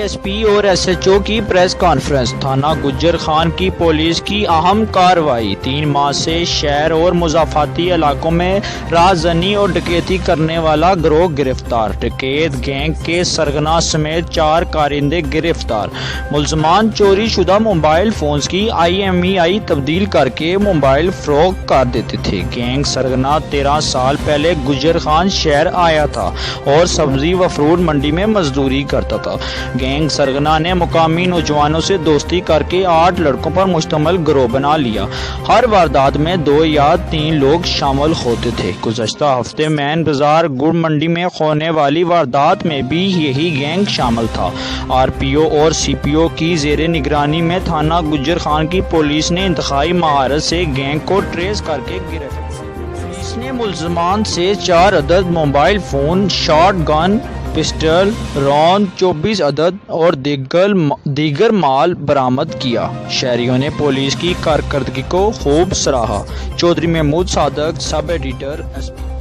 S P اور S H O کی press conference. تھانہ گجر خان کی پولیس کی اہم کارروائی۔ 3 ماہ سے شہر اور مضافاتی علاقوں میں رازداری اور ڈکیتی کرنے والا گروہ گرفتار۔ ڈکیت گینگ کے سرغنہ سمیت 4 کارندے گرفتار۔ ملزمان چوری شدہ موبائل فونز کی IMEI تبدیل کر کے موبائل فروخت کر دیتے تھے۔ گینگ سرغنہ 13 سال پہلے گجر خان شہر آیا تھا اور سبزی و فروٹ منڈی میں مزدوری کرتا تھا۔ گینگ سرغنہ نے مقامی نوجوانوں سے دوستی کر کے 8 لڑکوں پر مشتمل گروہ بنا لیا۔ ہر واردات میں 2 یا 3 لوگ شامل ہوتے تھے۔ گزشتہ ہفتے مین بازار گڑ منڈی میں ہونے والی واردات میں بھی یہی گینگ شامل تھا۔ RPO اور CPO کی زیر نگرانی میں تھانہ گجر خان کی پولیس نے انتہائی مہارت سے گینگ کو ٹریس کر کے گرفتار کیا۔ پولیس نے ملزمان سے 4 عدد موبائل فون، شارٹ گن، پسٹل، روند 24 عدد اور دیگر مال برآمد کیا۔ شہریوں نے پولیس کی کارکردگی کو خوب سراہا۔ چودھری محمود صادق، سب ایڈیٹر SP